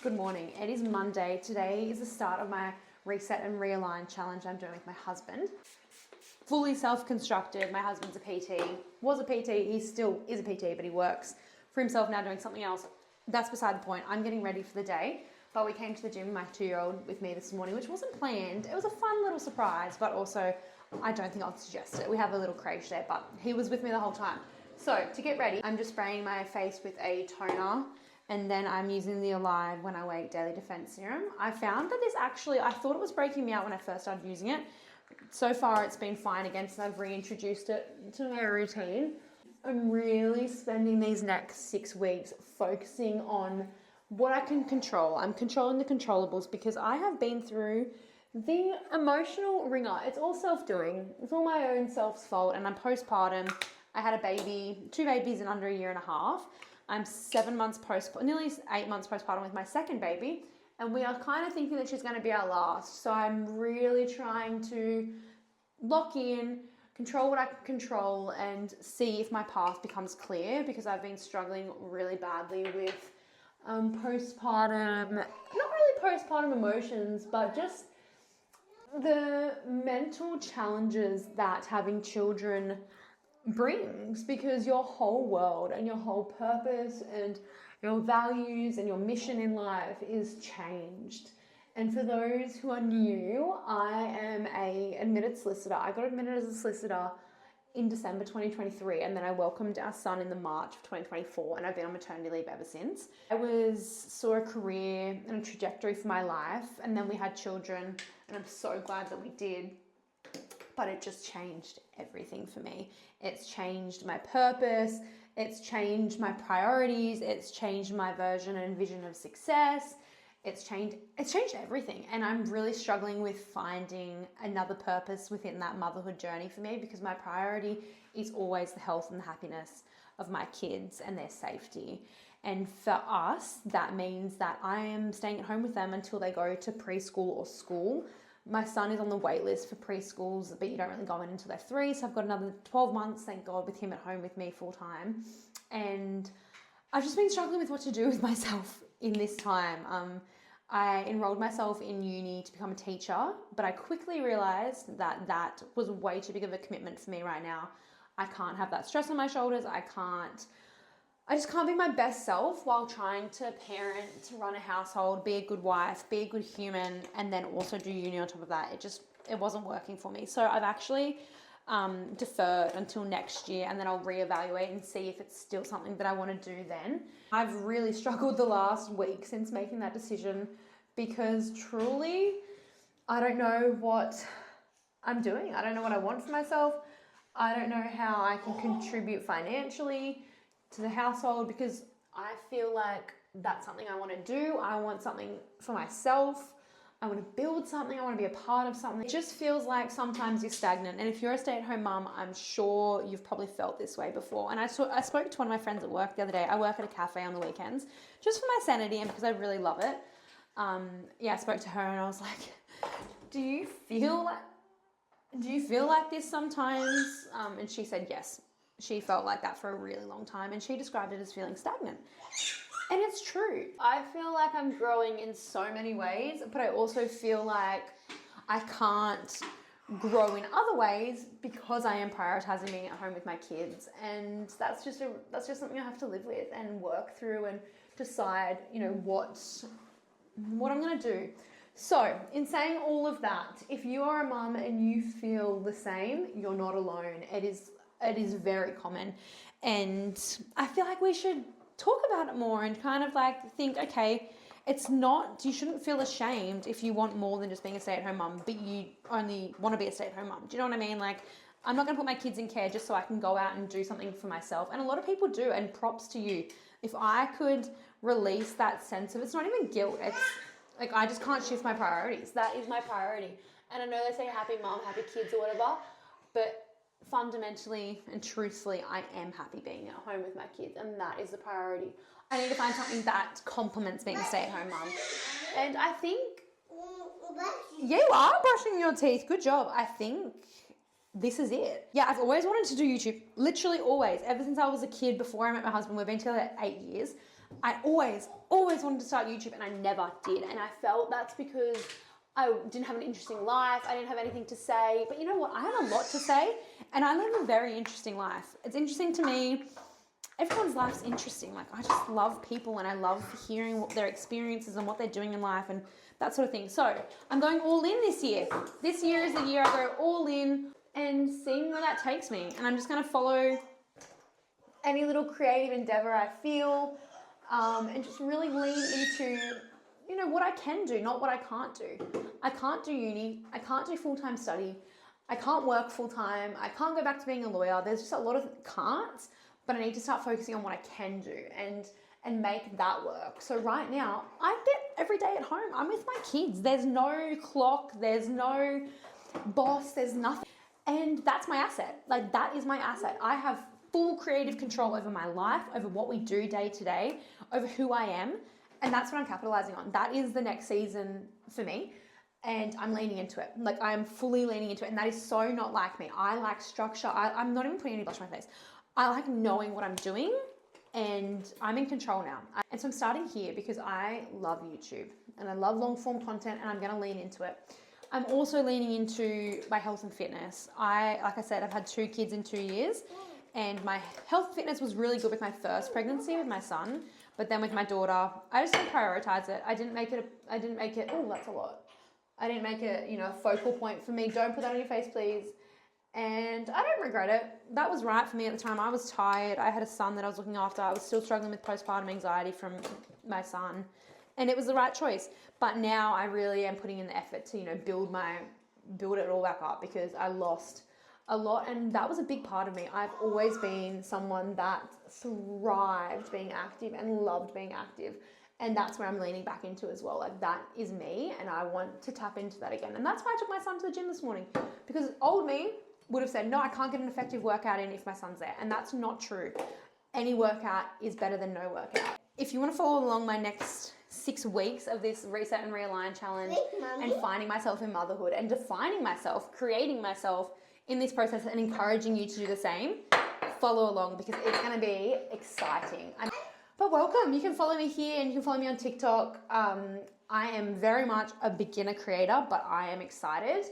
Good morning. It is Monday. Today is the start of my reset and realign challenge I'm doing with my husband. Fully self-constructed. My husband's a PT, was a PT, he still is a PT, but he works for himself now doing something else. That's beside the point. I'm getting ready for the day, but we came to the gym, my 2-year-old with me this morning, which wasn't planned. It was a fun little surprise, but also I don't think I'll suggest it. We have a little crèche there, but he was with me the whole time. So to get ready, I'm just spraying my face with a toner, and then I'm using the Alive When I Wake Daily Defense Serum. I found that this actually, I thought it was breaking me out when I first started using it. So far it's been fine again since I've reintroduced it to my routine. I'm really spending these next 6 weeks focusing on what I can control. I'm controlling the controllables because I have been through the emotional ringer. It's all self-doing. It's all my own self's fault, and I'm postpartum. I had a baby, 2 babies in under a year and a half. I'm 7 months nearly 8 months postpartum with my second baby, and we are kind of thinking that she's going to be our last. So I'm really trying to lock in, control what I can control, and see if my path becomes clear, because I've been struggling really badly with postpartum, not really postpartum emotions, but just the mental challenges that having children brings, because your whole world and your whole purpose and your values and your mission in life is changed. And for those who are new, I am a admitted solicitor. I got admitted as a solicitor in December 2023, and then I welcomed our son in the March of 2024, and I've been on maternity leave ever since. I saw a career and a trajectory for my life, and then we had children, and I'm so glad that we did. But it just changed everything for me. It's changed my purpose. It's changed my priorities. It's changed my version and vision of success. It's changed everything. And I'm really struggling with finding another purpose within that motherhood journey for me, because my priority is always the health and the happiness of my kids and their safety. And for us, that means that I am staying at home with them until they go to preschool or school. My son is on the wait list for preschools, but you don't really go in until they're 3. So I've got another 12 months, thank God, with him at home with me full time. And I've just been struggling with what to do with myself in this time. I enrolled myself in uni to become a teacher, but I quickly realized that that was way too big of a commitment for me right now. I can't have that stress on my shoulders. I just can't be my best self while trying to parent, to run a household, be a good wife, be a good human, and then also do uni on top of that. It wasn't working for me. So I've actually deferred until next year, and then I'll reevaluate and see if it's still something that I want to do then. I've really struggled the last week since making that decision, because truly, I don't know what I'm doing. I don't know what I want for myself. I don't know how I can contribute financially to the household, because I feel like that's something I want to do. I want something for myself. I want to build something. I want to be a part of something. It just feels like sometimes you're stagnant. And if you're a stay-at-home mum, I'm sure you've probably felt this way before. And I spoke to one of my friends at work the other day. I work at a cafe on the weekends just for my sanity and because I really love it. I spoke to her and I was like, do you feel like this sometimes? And she said yes. She felt like that for a really long time, and she described it as feeling stagnant. And it's true. I feel like I'm growing in so many ways, but I also feel like I can't grow in other ways because I am prioritizing being at home with my kids. And that's just something I have to live with and work through and decide, what I'm going to do. So, in saying all of that, if you are a mum and you feel the same, you're not alone. It is very common, and I feel like we should talk about it more and kind of think, okay, you shouldn't feel ashamed if you want more than just being a stay-at-home mum, but you only want to be a stay-at-home mum. Do you know what I mean? I'm not going to put my kids in care just so I can go out and do something for myself. And a lot of people do, and props to you. If I could release that sense of, it's not even guilt, it's like I just can't shift my priorities. That is my priority. And I know they say happy mom, happy kids or whatever, but fundamentally and truthfully, I am happy being at home with my kids, and that is the priority. I need to find something that complements being a stay-at-home mum. And I think you are brushing your teeth. Good job. I think this is it. Yeah, I've always wanted to do YouTube. Literally always. Ever since I was a kid, before I met my husband. We've been together 8 years. I always wanted to start YouTube and I never did. And I felt that's because I didn't have an interesting life. I didn't have anything to say. But you know what? I have a lot to say and I live a very interesting life. It's interesting to me. Everyone's life's interesting. Like, I just love people and I love hearing what their experiences and what they're doing in life and that sort of thing. So I'm going all in this year. This year is the year I go all in and seeing where that takes me. And I'm just going to follow any little creative endeavor I feel, and just really lean into, you know, what I can do, not what I can't do. I can't do uni. I can't do full-time study. I can't work full-time. I can't go back to being a lawyer. There's just a lot of can'ts, but I need to start focusing on what I can do and make that work. So right now, I get every day at home. I'm with my kids. There's no clock. There's no boss. There's nothing. And that's my asset. Like, that is my asset. I have full creative control over my life, over what we do day to day, over who I am. And that's what I'm capitalizing on. That is the next season for me. And I'm leaning into it. Like, I'm fully leaning into it. And that is so not like me. I like structure. I'm not even putting any blush on my face. I like knowing what I'm doing and I'm in control now. And so I'm starting here because I love YouTube and I love long form content and I'm going to lean into it. I'm also leaning into my health and fitness. Like I said, I've had 2 kids in 2 years and my health fitness was really good with my first pregnancy with my son. But then with my daughter, I just didn't prioritize it. I didn't make it, oh, that's a lot. I didn't make it, you know, a focal point for me. Don't put that on your face, please. And I don't regret it. That was right for me at the time. I was tired. I had a son that I was looking after. I was still struggling with postpartum anxiety from my son. And it was the right choice. But now I really am putting in the effort to, you know, build it all back up because I lost a lot. And that was a big part of me. I've always been someone that thrived being active and loved being active. And that's where I'm leaning back into as well. Like, that is me and I want to tap into that again. And that's why I took my son to the gym this morning, because old me would have said, no, I can't get an effective workout in if my son's there. And that's not true. Any workout is better than no workout. If you want to follow along my next 6 weeks of this Reset and Realign challenge and finding myself in motherhood and defining myself, creating myself in this process and encouraging you to do the same, follow along because it's going to be exciting. But welcome. You can follow me here and you can follow me on TikTok. I am very much a beginner creator, but I am excited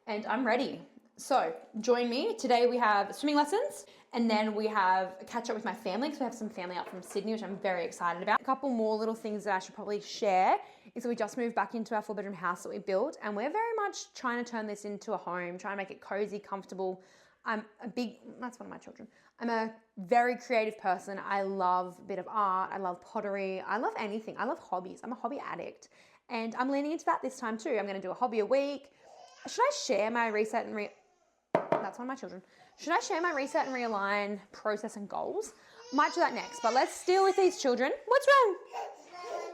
and I'm ready. So join me. Today we have swimming lessons and then we have a catch up with my family because we have some family up from Sydney, which I'm very excited about. A couple more little things that I should probably share is that we just moved back into our 4-bedroom house that we built and we're very much trying to turn this into a home, trying to make it cozy, comfortable. That's one of my children. I'm a very creative person. I love a bit of art. I love pottery. I love anything. I love hobbies. I'm a hobby addict and I'm leaning into that this time too. I'm going to do a hobby a week. Should I share my that's one of my children. Should I share my reset and realign process and goals? Might do that next, but let's deal with these children. What's wrong?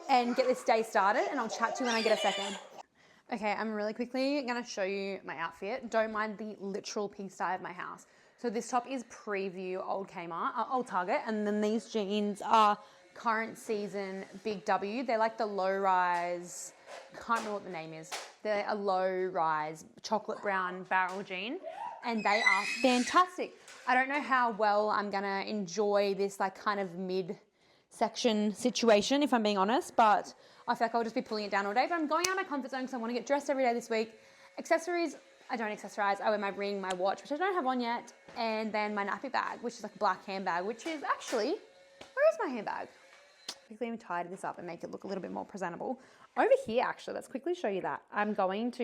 And get this day started and I'll chat to you when I get a second. Okay, I'm really quickly going to show you my outfit. Don't mind the literal pigsty of my house. So this top is preview old Target, and then these jeans are current season Big W. They're like the low rise, can't remember what the name is. They're a low rise chocolate brown barrel jean and they are fantastic. I don't know how well I'm gonna enjoy this like kind of mid section situation if I'm being honest, but I feel like I'll just be pulling it down all day. But I'm going out of my comfort zone because I want to get dressed every day this week. Accessories, I don't accessorize. I wear my ring, my watch, which I don't have on yet, and then my nappy bag, which is like a black handbag, which is actually, where is my handbag? Quickly even tidy this up and make it look a little bit more presentable. Over here, actually, let's quickly show you that.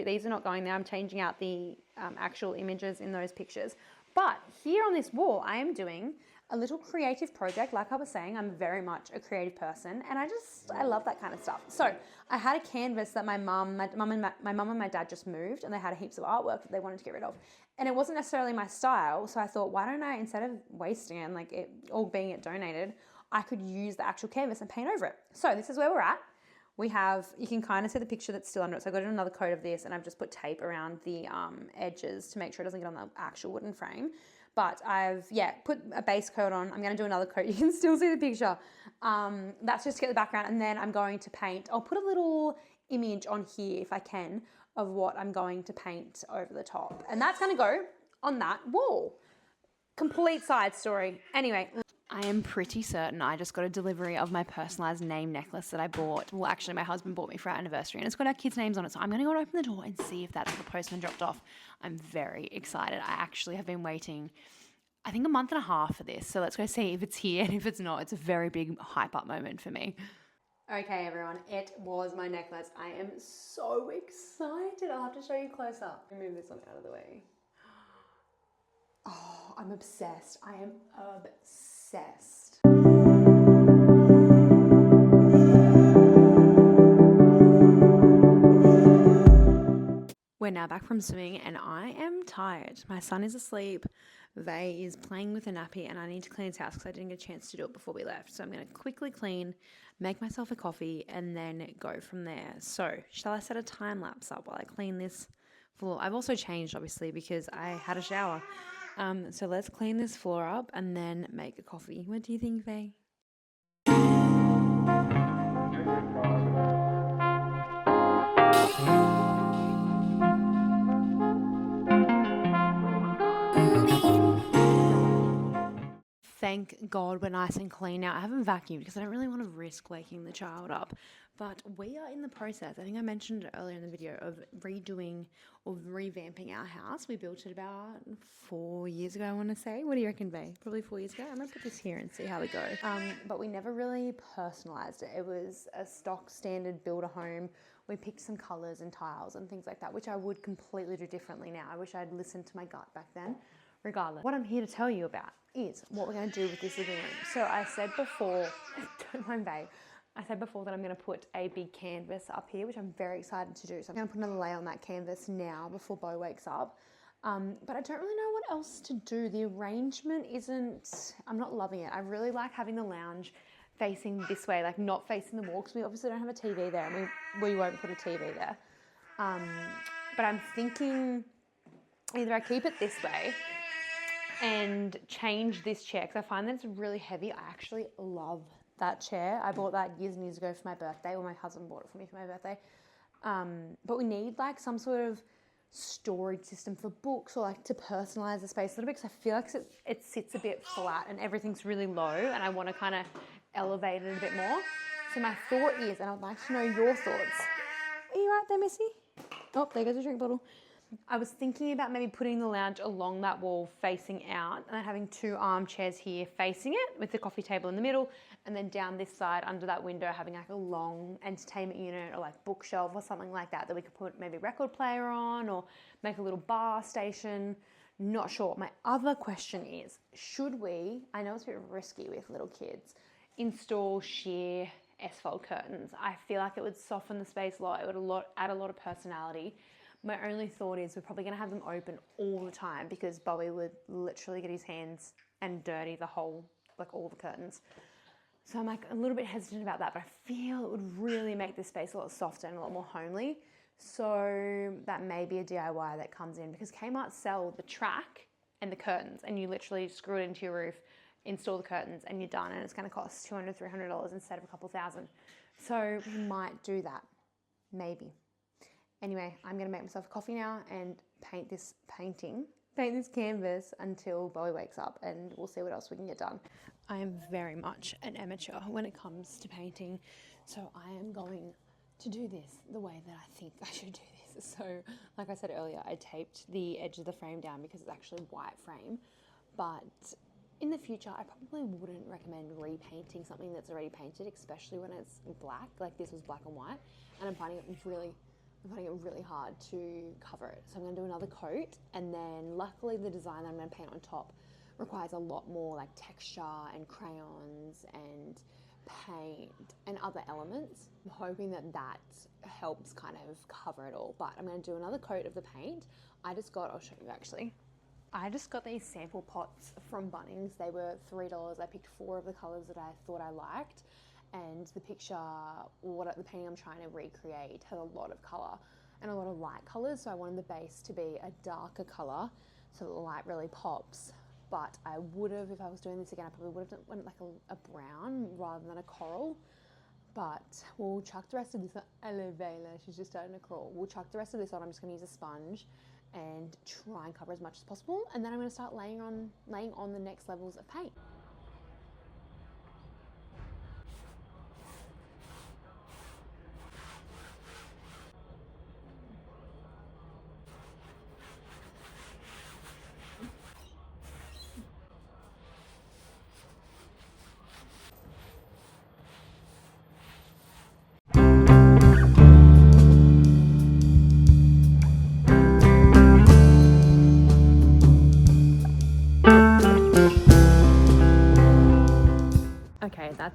These are not going there. I'm changing out the actual images in those pictures. But here on this wall, I am doing a little creative project. Like I was saying, I'm very much a creative person and I love that kind of stuff. So I had a canvas that my mum and my dad just moved and they had heaps of artwork that they wanted to get rid of. And it wasn't necessarily my style. So I thought, why don't I, instead of wasting it and like it all being donated, I could use the actual canvas and paint over it. So this is where we're at. You can kind of see the picture that's still under it. So I got another coat of this and I've just put tape around the edges to make sure it doesn't get on the actual wooden frame. But I've, put a base coat on. I'm going to do another coat. You can still see the picture. That's just to get the background. And then I'm going to paint. I'll put a little image on here if I can of what I'm going to paint over the top. And that's going to go on that wall. Complete side story. Anyway, I am pretty certain I just got a delivery of my personalised name necklace that I bought. Well, actually, my husband bought me for our anniversary, and it's got our kids' names on it. So I'm going to go and open the door and see if that's what the postman dropped off. I'm very excited. I actually have been waiting, I think, a month and a half for this. So let's go see if it's here, and if it's not, it's a very big hype up moment for me. Okay, everyone, it was my necklace. I am so excited. I'll have to show you close up. Move this one out of the way. Oh, I'm obsessed. I am obsessed. We're now back from swimming and I am tired. My son is asleep. Vay is playing with a nappy and I need to clean his house because I didn't get a chance to do it before we left. So I'm going to quickly clean, make myself a coffee and then go from there. So shall I set a time lapse up while I clean this floor? I've also changed obviously because I had a shower. So let's clean this floor up and then make a coffee. What do you think, Vay? Thank God we're nice and clean now. I haven't vacuumed because I don't really want to risk waking the child up. But we are in the process, I think I mentioned it earlier in the video, of redoing or revamping our house. We built it about 4 years ago, I want to say. What do you reckon, Vay? Probably 4 years ago. I'm going to put this here and see how we go. But we never really personalised it. It was a stock standard builder home. We picked some colours and tiles and things like that, which I would completely do differently now. I wish I'd listened to my gut back then. Regardless, what I'm here to tell you about is what we're going to do with this living room. So I said before, don't mind Vay, I said before that I'm going to put a big canvas up here, which I'm very excited to do. So I'm going to put another layer on that canvas now before Bo wakes up. But I don't really know what else to do. The arrangement isn't, I'm not loving it. I really like having the lounge facing this way, like not facing the wall, because we obviously don't have a TV there and we won't put a TV there. But I'm thinking either I keep it this way and change this chair because I find that it's really heavy. I actually love that chair. I bought that years and years ago for my birthday, or my husband bought it for me for my birthday. But we need like some sort of storage system for books or like to personalize the space a little bit because I feel like it sits a bit flat and everything's really low and I want to kind of elevate it a bit more. So my thought is, and I'd like to know your thoughts. Are you right there, Missy? Oh, there goes a drink bottle. I was thinking about maybe putting the lounge along that wall facing out and then having 2 armchairs here facing it with the coffee table in the middle, and then down this side under that window having like a long entertainment unit or like bookshelf or something like that we could put maybe a record player on or make a little bar station. Not sure. My other question is, should we, I know it's a bit risky with little kids, install sheer S-fold curtains? I feel like it would soften the space a lot. It would add a lot of personality. My only thought is we're probably going to have them open all the time because Bowie would literally get his hands and dirty the whole, like all the curtains. So I'm like a little bit hesitant about that, but I feel it would really make this space a lot softer and a lot more homely. So that may be a DIY that comes in because Kmart sell the track and the curtains and you literally screw it into your roof, install the curtains and you're done, and it's going to cost $200, $300 instead of a couple thousand. So we might do that, maybe. Anyway, I'm going to make myself a coffee now and paint this canvas until Bowie wakes up, and we'll see what else we can get done. I am very much an amateur when it comes to painting, so I am going to do this the way that I think I should do this. So, like I said earlier, I taped the edge of the frame down because it's actually white frame, but in the future, I probably wouldn't recommend repainting something that's already painted, especially when it's black, like this was black and white, and I'm finding it really hard to cover it. So I'm going to do another coat, and then luckily the design that I'm going to paint on top requires a lot more like texture and crayons and paint and other elements. I'm hoping that helps kind of cover it all, but I'm going to do another coat of the paint. I'll show you actually. I just got these sample pots from Bunnings. They were $3. I picked 4 of the colours that I thought I liked. And the picture, the painting I'm trying to recreate, has a lot of colour and a lot of light colours. So I wanted the base to be a darker colour so that the light really pops. But I would have, if I was doing this again, I probably would have went like a brown rather than a coral. But we'll chuck the rest of this on. Hello, Vayla, she's just starting to crawl. We'll chuck the rest of this on. I'm just going to use a sponge and try and cover as much as possible. And then I'm going to start laying on the next levels of paint.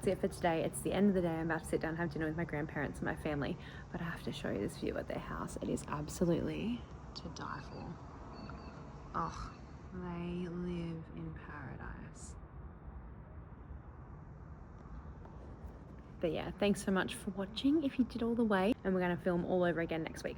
that's it for today. It's the end of the day. I'm about to sit down and have dinner with my grandparents and my family, but I have to show you this view at their house. It is absolutely to die for. Oh, they live in paradise. But yeah, thanks so much for watching if you did all the way, and we're going to film all over again next week.